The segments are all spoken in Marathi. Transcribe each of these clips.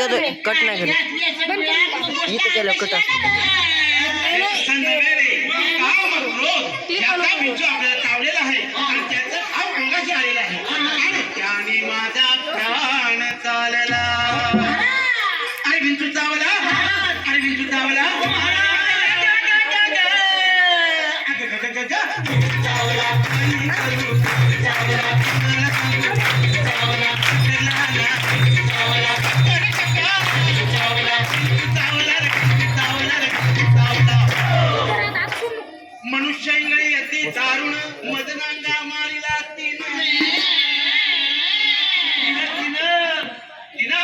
कट नाही केलं इथं केलं कट आपल्याला चावलेला आहे आणि त्याचं भाव अंगाशी आलेला आहे आणि त्याने माझा प्राण चालला. अरे विंचू चावला, अरे विंचू चावला. मनुष्य इंगळी अति दारुण मदनांगा मारिला तिनं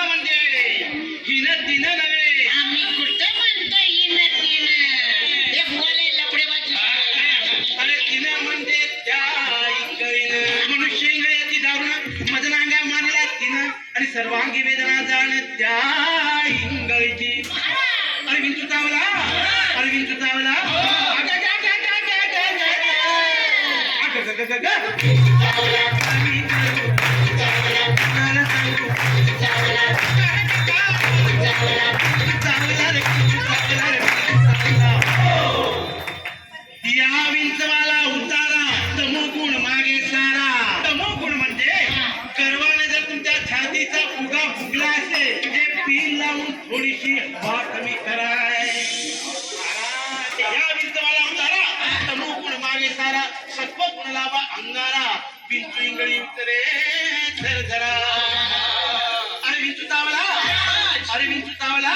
म्हणजे तिनं नव्हे. आम्ही कुठं म्हणतो हिनं तिनं, हे बोले लफडेबाजी. अरे तिनं म्हणजे त्या इंगळीनं. मनुष्य इंगळी अति दारुण मदनांगा मारिला तिनं आणि सर्वांगी वेदना जाण त्या इंगळीची. अरे विंचू चावला, अरे विंचू चावला. या विंचवाला उतारा तमोगुण मागे सारा. तमोगुण म्हणजे गर्वाने जर तुमच्या छातीचा फुगा फुगला असेल म्हणजे पील लावून थोडीशी हवा कमी कराय. या विंचवाला उतारा तमोगुण मागे सारा सत्वगुण लावा अंगारा. विंचू इंगळी उतरे झरझरा. अरे विंचू चावला, अरे विंचू चावला.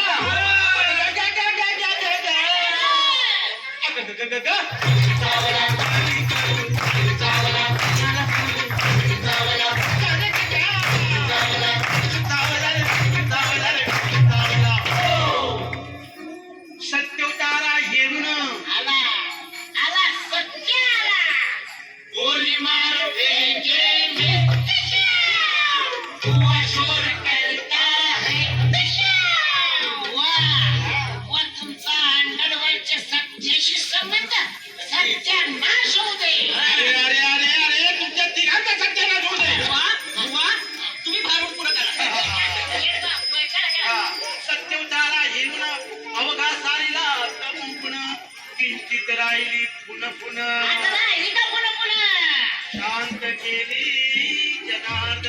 सत्योतारा येऊन आला आला सत्य आला. गोली मार फेंके में हुआ शोर करता है वा तुमचा अंडरवर्ल्डच्या सत्याशी संबंध सत्यानाश होऊ दे. अरे अरे अरे अरे तुमच्या तिघांचा सत्यानाश होऊ दे. तुम्ही भारून पुढं करा. सत्योतारा येऊन अवघा सारीला तमुकण किंचित राहिली पुन आता राहिली का पुन्हा पुन्हा शांत केली जनार्दन.